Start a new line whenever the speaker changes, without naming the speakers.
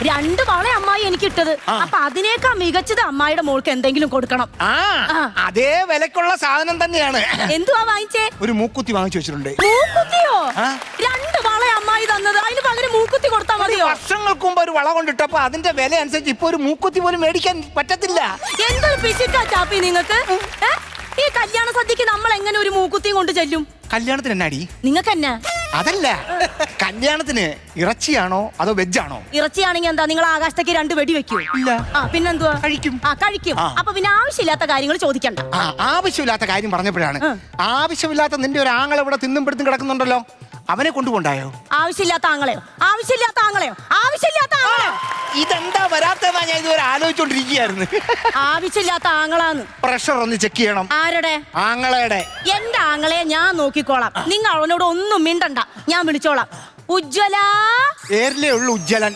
2 വള അമ്മായി എനിക്ക് ഇട്ടത്. അപ്പൊ അതിനേക്കാൾ മികച്ചത് അമ്മായിയുടെ മോൾക്ക് എന്തെങ്കിലും കൊടുക്കണം.
അതേ വിലക്കുള്ള സാധനം തന്നെയാണ്.
എന്തുവാ വാങ്ങിച്ചേ?
ഒരു മൂക്കുത്തി വാങ്ങിച്ചു വെച്ചിട്ടുണ്ട്.
മൂക്കുത്തിയോ? 2 വള അമ്മായി തന്നത്, അതിന് പകരം മൂക്കുത്തി കൊടുത്താ മതിയോ?
വർഷങ്ങൾക്ക് മുമ്പ് ഒരു വള കൊണ്ടിട്ടപ്പോ അതിന്റെ വില അനുസരിച്ച് ഇപ്പൊ ഒരു മൂക്കുത്തി പോലും മേടിക്കാൻ പറ്റത്തില്ല.
എന്തൊരു പിശുക്കാ ചാപ്പി നിങ്ങൾക്ക്. ഈ കല്യാണ സദ്യക്ക് നമ്മൾ എങ്ങനെ ഒരു മൂക്കുത്തിയും കൊണ്ട് ചെല്ലും?
കല്യാണത്തിന് എന്നാടി?
നിങ്ങൾക്ക് എന്നാ?
അതല്ല, കല്യാണത്തിന് ഇറച്ചിയാണോ അതോ വെജാണോ?
ഇറച്ചിയാണെങ്കിൽ എന്താ, നിങ്ങൾ ആകാശത്തേക്ക് 2 വെടി വെക്കൂ?
ഇല്ല.
പിന്നെന്തുവാ?
കഴിക്കും.
കഴിക്കും. അപ്പൊ പിന്നെ ആവശ്യമില്ലാത്ത കാര്യങ്ങൾ ചോദിക്കണ്ട.
ആവശ്യമില്ലാത്ത കാര്യം പറഞ്ഞപ്പോഴാണ്, ആവശ്യമില്ലാത്ത നിന്റെ ഒരു ആങ്ങളെ ഇവിടെ തിന്നും പിടുത്തും കിടക്കുന്നുണ്ടല്ലോ, അവനെ കൊണ്ടുപോണ്ടായോ?
ആവശ്യമില്ലാത്ത ആങ്ങളെയോ? ആവശ്യമില്ലാത്ത ആങ്ങളെയോ? ആവശ്യമില്ലാത്ത ആങ്ങളെയോ?
ഇതെന്താ വരാത്തതാ ഞാൻ ഇതുവരെ ആലോചിച്ചോണ്ടിരിക്കുകയായിരുന്നു.
ആവശ്യമില്ലാത്ത ആങ്ങളാന്ന്.
പ്രഷർ ഒന്ന് ചെക്ക് ചെയ്യണം.
ആരുടെ?
ആങ്ങളയുടെ.
എന്റെ ആങ്ങളെ ഞാൻ നോക്കിക്കോളാം. നിങ്ങൾ അവനോട് ഒന്നും മിണ്ടണ്ട, ഞാൻ വിളിച്ചോളാം. ഉജ്ജ്വല.
പേരിലേ ഉള്ളു ഉജ്ജ്വലൻ.